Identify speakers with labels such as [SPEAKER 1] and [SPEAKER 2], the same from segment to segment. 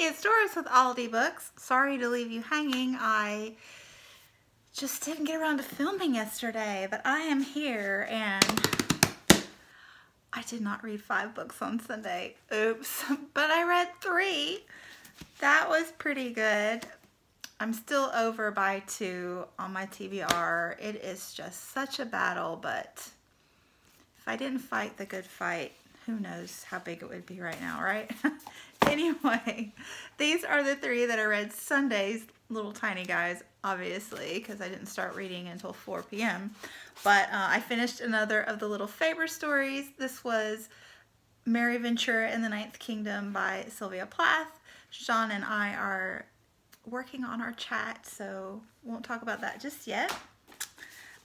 [SPEAKER 1] it's Doris with Aldi Books. Sorry to leave you hanging. I just didn't get around to filming yesterday, but I am here and I did not read 5 books on Sunday. Oops. But I read 3. That was pretty good. I'm still over by 2 on my TBR. It is just such a battle, but if I didn't fight the good fight, who knows how big it would be right now, right? Anyway, these are the 3 that I read Sundays, little tiny guys, obviously, because I didn't start reading until 4 p.m. But I finished another of the Little Faber stories. This was Mary Ventura in the Ninth Kingdom by Sylvia Plath. Jean and I are working on our chat, so won't talk about that just yet.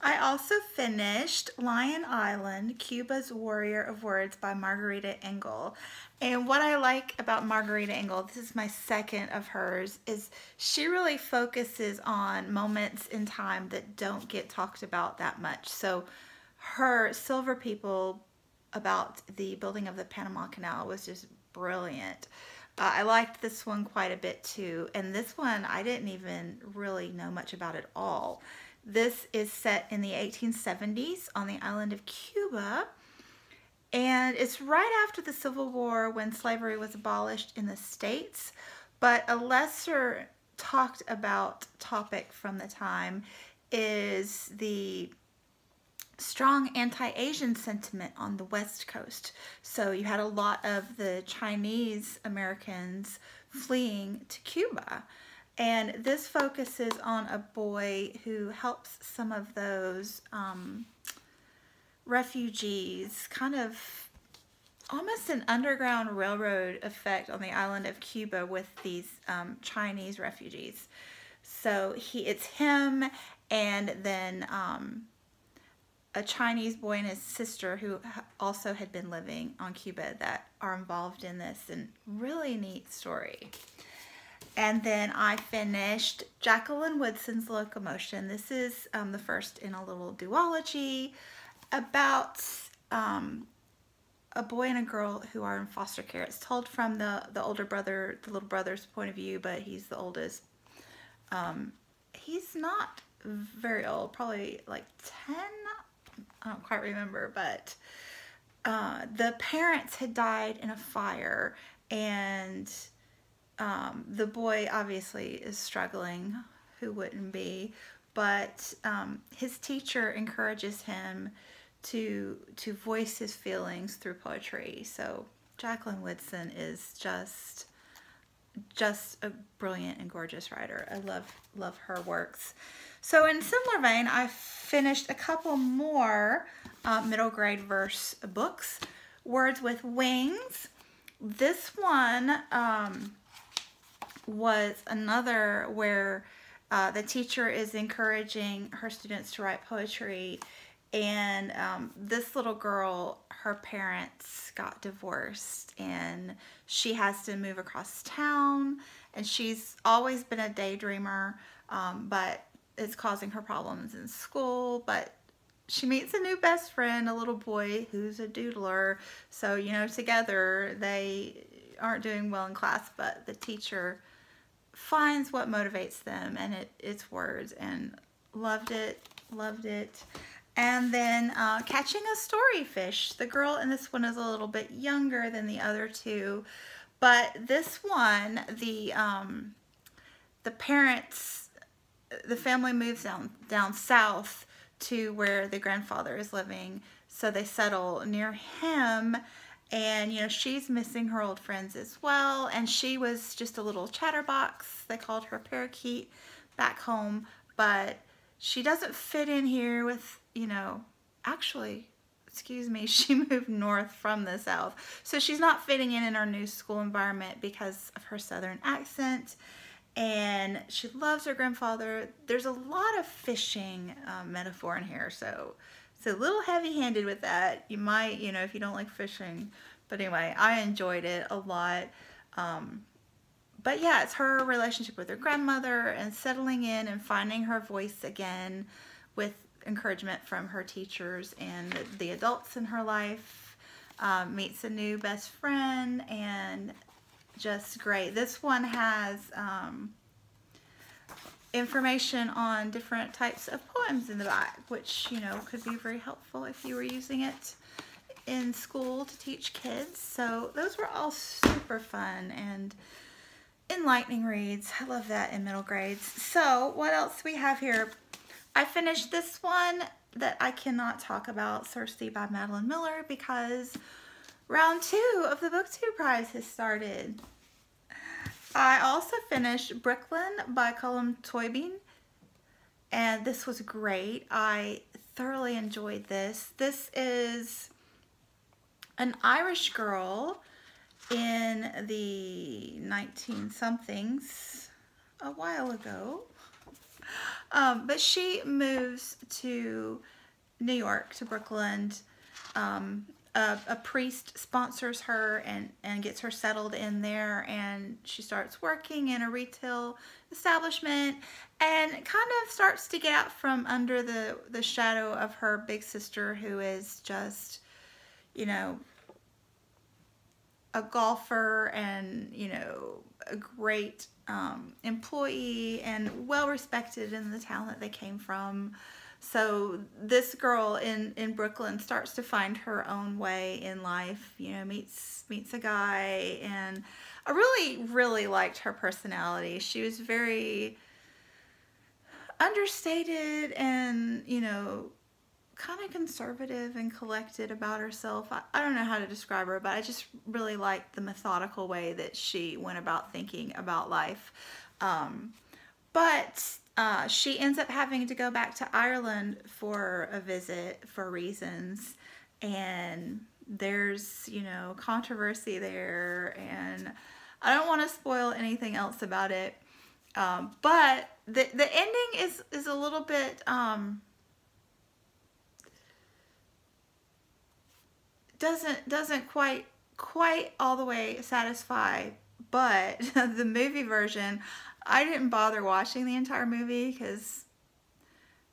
[SPEAKER 1] I also finished Lion Island, Cuba's Warrior of Words by Margarita Engle. And what I like about Margarita Engle, this is my second of hers, is she really focuses on moments in time that don't get talked about that much. So her Silver People about the building of the Panama Canal was just brilliant. I liked this one quite a bit too. And this one, I didn't even really know much about at all. This is set in the 1870s on the island of Cuba, and it's right after the Civil War when slavery was abolished in the States, but a lesser talked about topic from the time is the strong anti-Asian sentiment on the West Coast. So you had a lot of the Chinese Americans fleeing to Cuba. And this focuses on a boy who helps some of those refugees, kind of almost an Underground Railroad effect on the island of Cuba with these Chinese refugees. So it's him and then a Chinese boy and his sister who also had been living on Cuba that are involved in this, and really neat story. And then I finished Jacqueline Woodson's Locomotion. This is the first in a little duology about a boy and a girl who are in foster care. It's told from the older brother, the little brother's point of view, but he's the oldest. He's not very old, probably like 10, I don't quite remember, but the parents had died in a fire, and the boy obviously is struggling, who wouldn't be, but his teacher encourages him to voice his feelings through poetry. So Jacqueline Woodson is just a brilliant and gorgeous writer. I love her works. So in similar vein, I finished a couple more middle grade verse books. Words with Wings. This one was another where the teacher is encouraging her students to write poetry, and this little girl, her parents got divorced and she has to move across town, and she's always been a daydreamer, but it's causing her problems in school. But she meets a new best friend, a little boy who's a doodler, so you know, together they aren't doing well in class, but the teacher finds what motivates them, and it's words, and loved it. And then Catching a Storyfish. The girl in this one is a little bit younger than the other 2, but this one, the parents, the family moves down south to where the grandfather is living, so they settle near him. And, you know, she's missing her old friends as well. And she was just a little chatterbox. They called her parakeet back home. But she doesn't fit in here with, you know, actually, excuse me, she moved north from the south. So she's not fitting in our new school environment because of her southern accent. And she loves her grandfather. There's a lot of fishing metaphor in here, so it's a little heavy-handed with that. You might, you know, if you don't like fishing. But anyway, I enjoyed it a lot. But yeah, it's her relationship with her grandmother and settling in and finding her voice again with encouragement from her teachers and the adults in her life. Meets a new best friend, and just great. This one has information on different types of poems in the back, which, you know, could be very helpful if you were using it in school to teach kids. So those were all super fun and enlightening reads. I love that in middle grades. So what else we have here? I finished this one that I cannot talk about, Circe by Madeline Miller, because round 2 of the BookTube Prize has started. I also finished Brooklyn by Colm Tóibín, and this was great. I thoroughly enjoyed this. This is an Irish girl in the 19-somethings, a while ago, but she moves to New York, to Brooklyn. A priest sponsors her and gets her settled in there, and she starts working in a retail establishment and kind of starts to get out from under the shadow of her big sister, who is just, you know, a golfer and, you know, a great employee and well respected in the town that they came from. So this girl in Brooklyn starts to find her own way in life, you know, meets a guy, and I really liked her personality. She was very understated and, you know, kind of conservative and collected about herself. I don't know how to describe her, but I just really liked the methodical way that she went about thinking about life. But she ends up having to go back to Ireland for a visit for reasons, and there's, you know, controversy there, and I don't want to spoil anything else about it, but the ending is a little bit doesn't quite all the way satisfy, but the movie version, I didn't bother watching the entire movie because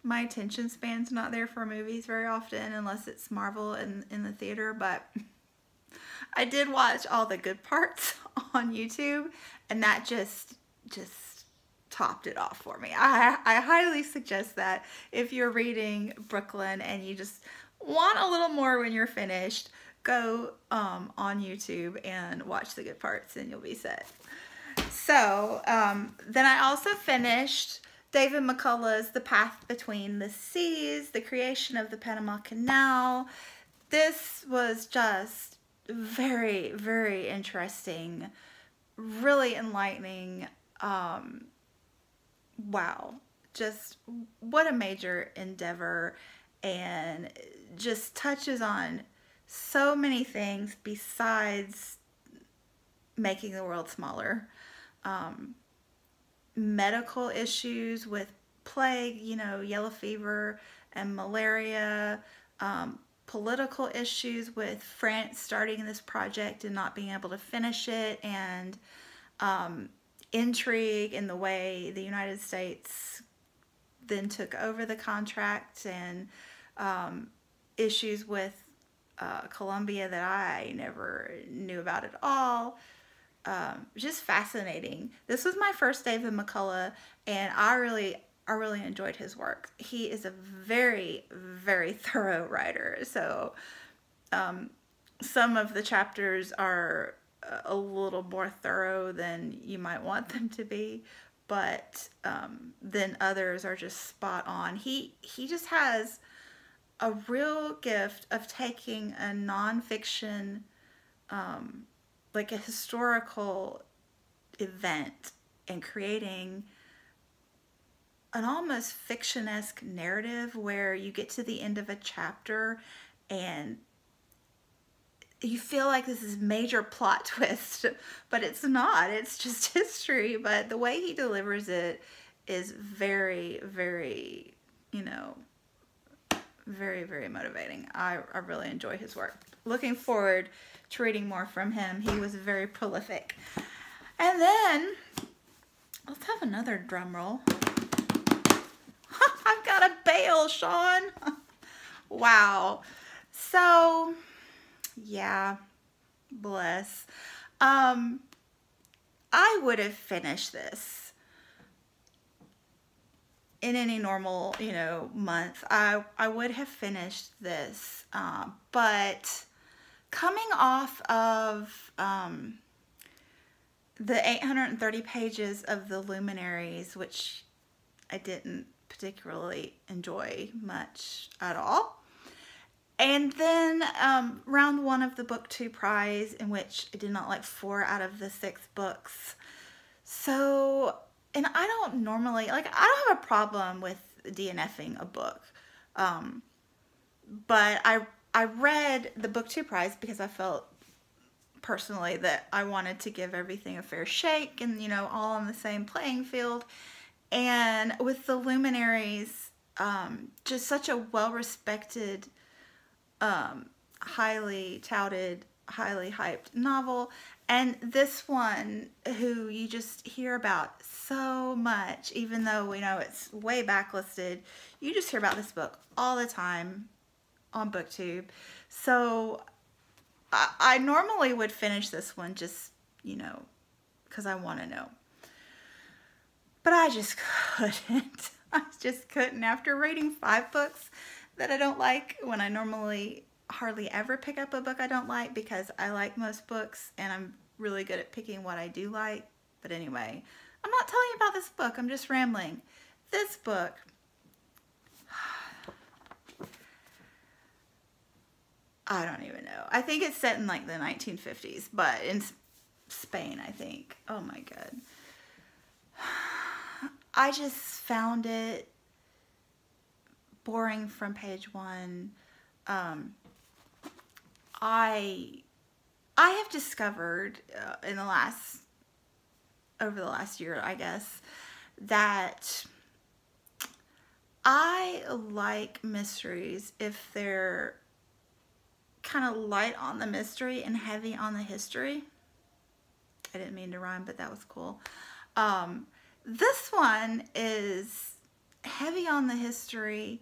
[SPEAKER 1] my attention span's not there for movies very often unless it's Marvel in the theater, but I did watch all the good parts on YouTube, and that just topped it off for me. I highly suggest that if you're reading Brooklyn and you just want a little more when you're finished, go on YouTube and watch the good parts and you'll be set. So then I also finished David McCullough's The Path Between the Seas, The Creation of the Panama Canal. This was just very, very interesting, really enlightening. Wow, just what a major endeavor, and just touches on so many things besides making the world smaller. Medical issues with plague, you know, yellow fever and malaria, political issues with France starting this project and not being able to finish it, and intrigue in the way the United States then took over the contract, and issues with Colombia that I never knew about at all. Just fascinating. This was my first David McCullough, and I really enjoyed his work. He is a very, very thorough writer. So some of the chapters are a little more thorough than you might want them to be, but then others are just spot on. He just has a real gift of taking a nonfiction, like a historical event, and creating an almost fiction-esque narrative where you get to the end of a chapter and you feel like this is major plot twist, but it's not. It's just history. But the way he delivers it is very, very, you know, very, very motivating. I really enjoy his work. Looking forward to reading more from him. He was very prolific. And then, let's have another drum roll. I've got a bail, Sean. Wow. So, yeah, bless. I would have finished this in any normal, you know, month. I would have finished this, but coming off of the 830 pages of the Luminaries, which I didn't particularly enjoy much at all. And then round one of the Book 2 prize, in which I did not like 4 out of the 6 books. So, and I don't normally, like, I don't have a problem with DNFing a book. But I read the Book 2 prize because I felt personally that I wanted to give everything a fair shake and, you know, all on the same playing field. And with the Luminaries, just such a well-respected, highly touted, highly hyped novel, and this one who you just hear about so much, even though we know it's way backlisted, you just hear about this book all the time on BookTube. So I normally would finish this one just, you know, because I want to know. But I just couldn't. I just couldn't. After reading 5 books that I don't like, when I normally hardly ever pick up a book I don't like, because I like most books and I'm really good at picking what I do like. But anyway, I'm not telling you about this book. I'm just rambling. This book, I don't even know. I think it's set in like the 1950s, but in Spain, I think. Oh my God. I just found it boring from page 1. I have discovered over the last year, I guess, that I like mysteries if they're kind of light on the mystery and heavy on the history. I didn't mean to rhyme, but that was cool. This one is heavy on the history,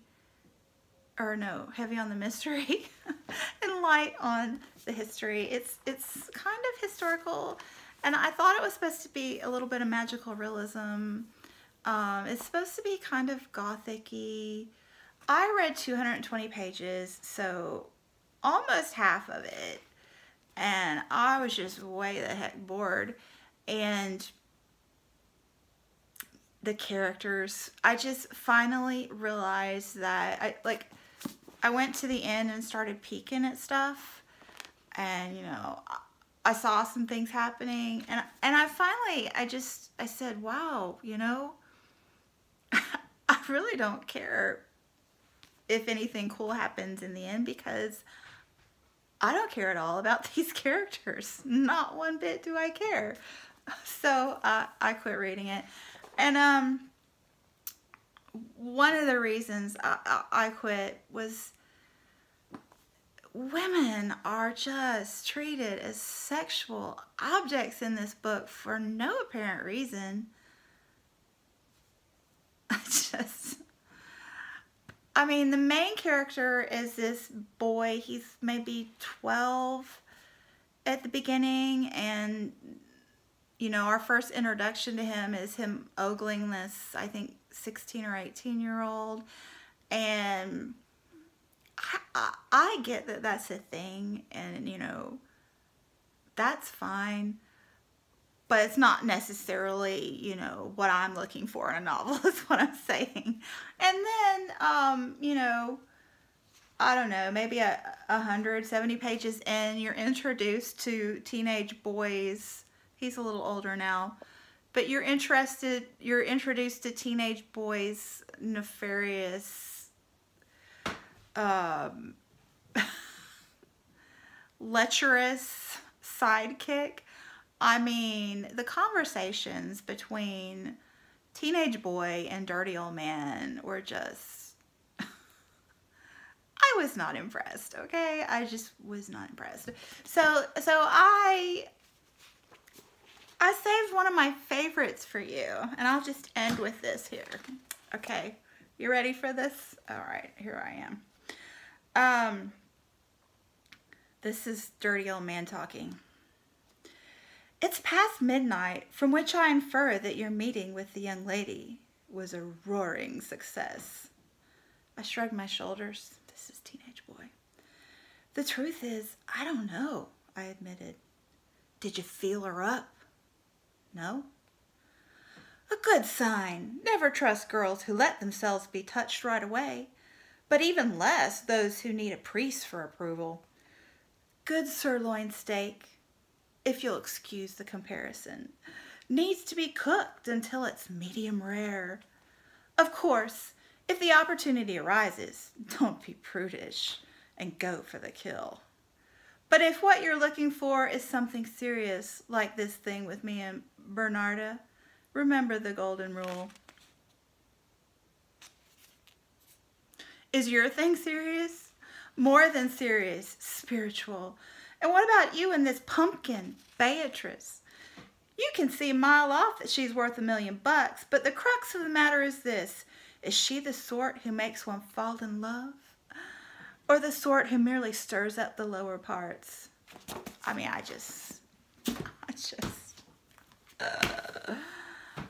[SPEAKER 1] or no, heavy on the mystery and light on the history. It's kind of historical, and I thought it was supposed to be a little bit of magical realism. It's supposed to be kind of gothic-y. I read 220 pages, so almost half of it, and I was just way the heck bored. And the characters, I just finally realized that I went to the end and started peeking at stuff, and, you know, I saw some things happening, and I said, wow, you know, I really don't care if anything cool happens in the end, because I don't care at all about these characters. Not one bit do I care. So I quit reading it. And one of the reasons I quit was women are just treated as sexual objects in this book for no apparent reason. I mean, the main character is this boy. He's maybe 12 at the beginning, and, you know, our first introduction to him is him ogling this, I think, 16 or 18-year-old, and I get that that's a thing, and, you know, that's fine, but it's not necessarily, you know, what I'm looking for in a novel, is what I'm saying. And then, you know, I don't know, maybe 170 pages in, you're introduced to teenage boys. He's a little older now, but you're introduced to teenage boys' nefarious, lecherous sidekick. I mean, the conversations between teenage boy and dirty old man were just, I was not impressed, okay? I just was not impressed. So I saved one of my favorites for you, and I'll just end with this here. Okay, you ready for this? All right, here I am. This is dirty old man talking. It's past midnight, from which I infer that your meeting with the young lady was a roaring success. I shrugged my shoulders. This is teenage boy. The truth is, I don't know, I admitted. Did you feel her up? No? A good sign. Never trust girls who let themselves be touched right away, but even less those who need a priest for approval. Good sirloin steak, if you'll excuse the comparison, needs to be cooked until it's medium rare. Of course, if the opportunity arises, don't be prudish and go for the kill. But if what you're looking for is something serious, like this thing with me and Bernarda, remember the golden rule. Is your thing serious? More than serious, spiritual. And what about you and this pumpkin, Beatrice? You can see a mile off that she's worth $1 million, but the crux of the matter is this. Is she the sort who makes one fall in love? Or the sort who merely stirs up the lower parts? I mean,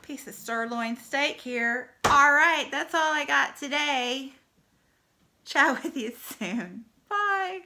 [SPEAKER 1] piece of sirloin steak here. All right, that's all I got today. Chat with you soon. Bye.